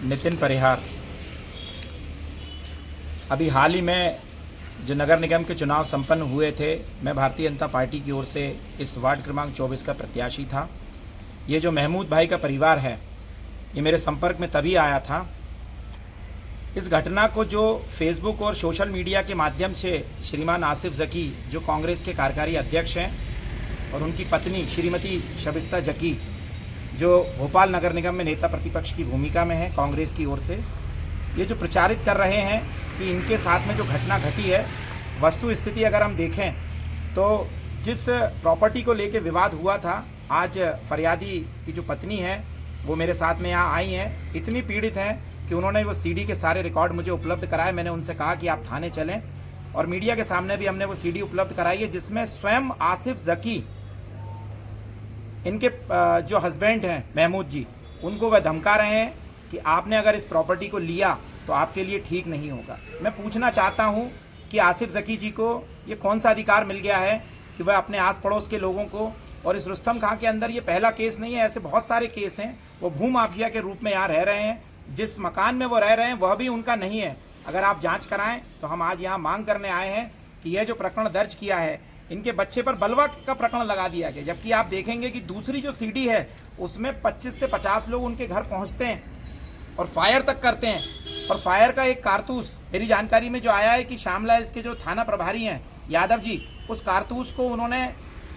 नितिन परिहार। अभी हाल ही में जो नगर निगम के चुनाव संपन्न हुए थे, मैं भारतीय जनता पार्टी की ओर से इस वार्ड क्रमांक 24 का प्रत्याशी था। ये जो महमूद भाई का परिवार है, ये मेरे संपर्क में तभी आया था। इस घटना को जो फेसबुक और सोशल मीडिया के माध्यम से श्रीमान आसिफ जकी, जो कांग्रेस के कार्यकारी अध्यक्ष हैं, और उनकी पत्नी श्रीमती शबिस्ता जकी, जो भोपाल नगर निगम में नेता प्रतिपक्ष की भूमिका में है कांग्रेस की ओर से, ये जो प्रचारित कर रहे हैं कि इनके साथ में जो घटना घटी है, वस्तु स्थिति अगर हम देखें तो जिस प्रॉपर्टी को लेकर विवाद हुआ था, आज फरियादी की जो पत्नी है वो मेरे साथ में यहाँ आई हैं। इतनी पीड़ित हैं कि उन्होंने वो सीडी के सारे रिकॉर्ड मुझे उपलब्ध कराए। मैंने उनसे कहा कि आप थाने चलें, और मीडिया के सामने भी हमने वो सीडी उपलब्ध कराई है, जिसमें स्वयं आसिफ जकी, इनके जो हस्बैंड हैं महमूद जी, उनको वह धमका रहे हैं कि आपने अगर इस प्रॉपर्टी को लिया तो आपके लिए ठीक नहीं होगा। मैं पूछना चाहता हूं कि आसिफ जकी जी को ये कौन सा अधिकार मिल गया है कि वह अपने आस पड़ोस के लोगों को, और इस रुस्तम खां के अंदर ये पहला केस नहीं है, ऐसे बहुत सारे केस हैं। वो भू माफिया के रूप में यहाँ रह रहे हैं, जिस मकान में वो रह रहे हैं वह भी उनका नहीं है। अगर आप जाँच कराएँ तो हम आज यहाँ मांग करने आए हैं कि यह जो प्रकरण दर्ज किया है, इनके बच्चे पर बलवा का प्रकरण लगा दिया गया। जबकि आप देखेंगे कि दूसरी जो सीडी है उसमें 25 से 50 लोग उनके घर पहुंचते हैं और फायर तक करते हैं, और फायर का एक कारतूस मेरी जानकारी में जो आया है कि श्यामला इसके जो थाना प्रभारी हैं यादव जी, उस कारतूस को उन्होंने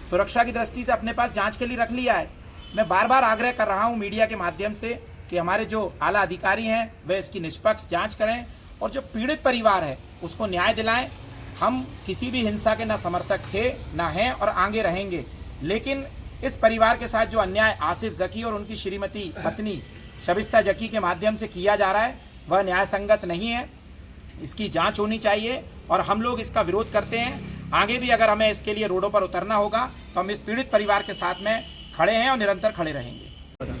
सुरक्षा की दृष्टि से अपने पास जांच के लिए रख लिया है। मैं बार बार आग्रह कर रहा हूं मीडिया के माध्यम से कि हमारे जो आला अधिकारी हैं वे इसकी निष्पक्ष जाँच करें, और जो पीड़ित परिवार है उसको न्याय दिलाएं। हम किसी भी हिंसा के ना समर्थक थे, ना हैं, और आगे रहेंगे, लेकिन इस परिवार के साथ जो अन्याय आसिफ जकी और उनकी श्रीमती पत्नी शबिस्ता जकी के माध्यम से किया जा रहा है वह न्याय संगत नहीं है। इसकी जांच होनी चाहिए, और हम लोग इसका विरोध करते हैं। आगे भी अगर हमें इसके लिए रोडों पर उतरना होगा तो हम इस पीड़ित परिवार के साथ में खड़े हैं और निरंतर खड़े रहेंगे।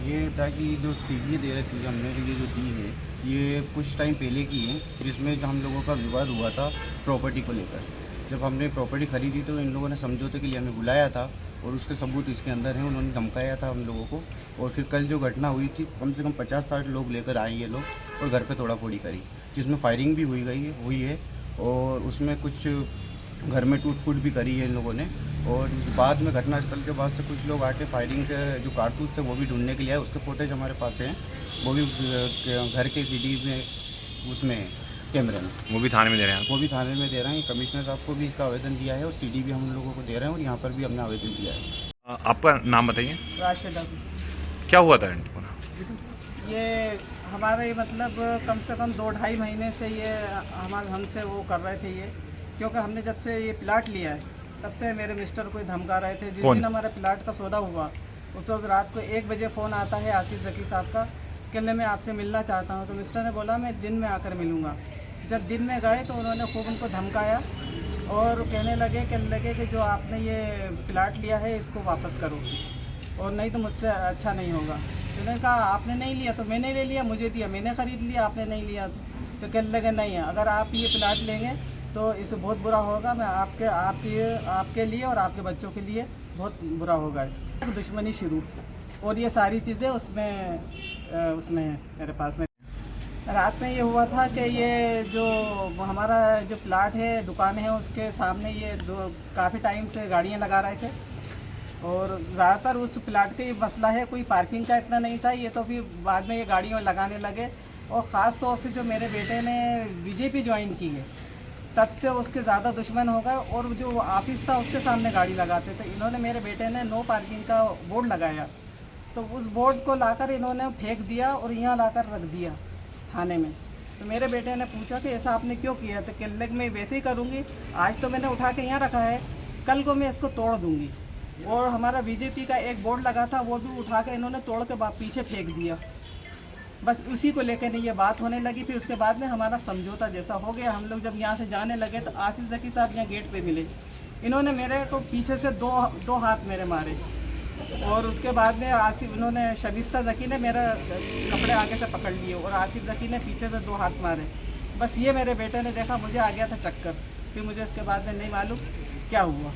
ये था कि जो सीढ़ी दे रखी थी हमने, ये जो दी है ये कुछ टाइम पहले की है, जिसमें हम लोगों का विवाद हुआ था प्रॉपर्टी को लेकर। जब हमने प्रॉपर्टी खरीदी तो इन लोगों ने समझौते के लिए हमें बुलाया था, और उसके सबूत इसके अंदर हैं। उन्होंने धमकाया था हम लोगों को, और फिर कल जो घटना हुई थी कम से कम 50-60 लोग लेकर आए ये लोग, और घर पे तोड़ाफोड़ी करी, जिसमें फायरिंग भी हुई है, और उसमें कुछ घर में टूट फूट भी करी है इन लोगों ने। और बाद में घटनास्थल के बाद से कुछ लोग आके फायरिंग के जो कारतूस थे वो भी ढूंढने के लिए आए। उसके फुटेज हमारे पास हैं, वो भी घर के सीडी में, उसमें कैमरे में, वो भी थाने में दे रहे हैं। वो भी थाने में दे रहे हैं। कमिश्नर साहब को भी इसका आवेदन दिया है, और सीडी भी हम लोगों को दे रहे हैं, और यहाँ पर भी हमने आवेदन दिया है। आपका नाम बताइए। राशिदा। क्या हुआ था? ये हमारे मतलब कम से कम 2-2.5 महीने से ये हमसे वो कर रहे थे ये, क्योंकि हमने जब से ये प्लाट लिया है तब से मेरे मिस्टर को धमका रहे थे। जिस दिन हमारे प्लाट का सौदा हुआ उस रोज़ रात को 1 बजे फ़ोन आता है आसिफ जकी साहब का, कहने मैं आपसे मिलना चाहता हूँ। तो मिस्टर ने बोला मैं दिन में आकर मिलूँगा। जब दिन में गए तो उन्होंने खूब उनको धमकाया, और कहने लगे कि जो आपने ये प्लाट लिया है इसको वापस करो, और नहीं तो मुझसे अच्छा नहीं होगा। तो उन्होंने कहा आपने नहीं लिया तो मैंने ले लिया, मुझे दिया मैंने ख़रीद लिया, आपने नहीं लिया तो कहने लगे नहीं है, अगर आप ये प्लाट लेंगे तो इससे बहुत बुरा होगा। मैं आपके लिए और आपके बच्चों के लिए बहुत बुरा होगा। इससे दुश्मनी शुरू, और ये सारी चीज़ें उसमें मेरे पास में। रात में ये हुआ था कि ये जो हमारा जो प्लाट है, दुकान है, उसके सामने ये काफ़ी टाइम से गाड़ियाँ लगा रहे थे, और ज़्यादातर उस प्लाट का ये मसला है, कोई पार्किंग का इतना नहीं था। ये तो फिर बाद में ये गाड़ियाँ लगाने लगे, और ख़ास तौर से जो मेरे बेटे ने बीजेपी ज्वाइन की है तब से उसके ज़्यादा दुश्मन हो गए, और जो ऑफिस था उसके सामने गाड़ी लगाते थे। इन्होंने, मेरे बेटे ने नो पार्किंग का बोर्ड लगाया, तो उस बोर्ड को लाकर इन्होंने फेंक दिया और यहाँ लाकर रख दिया थाने में। तो मेरे बेटे ने पूछा कि ऐसा आपने क्यों किया? तो कहने लगे मैं वैसे ही करूँगी, आज तो मैंने उठा के यहाँ रखा है, कल को मैं इसको तोड़ दूँगी। और हमारा बीजेपी का एक बोर्ड लगा था वो भी उठा के इन्होंने तोड़ के पीछे फेंक दिया। बस उसी को लेकर नहीं ये बात होने लगी। फिर उसके बाद में हमारा समझौता जैसा हो गया। हम लोग जब यहाँ से जाने लगे तो आसिफ जकी साहब यहाँ गेट पे मिले। इन्होंने मेरे को पीछे से दो हाथ मेरे मारे, और उसके बाद में इन्होंने शबिस्ता जकी ने मेरा कपड़े आगे से पकड़ लिए, और आसिफ जकी ने पीछे से 2 हाथ मारे। बस ये मेरे बेटे ने देखा, मुझे आ गया था चक्कर। फिर मुझे उसके बाद में नहीं मालूम क्या हुआ।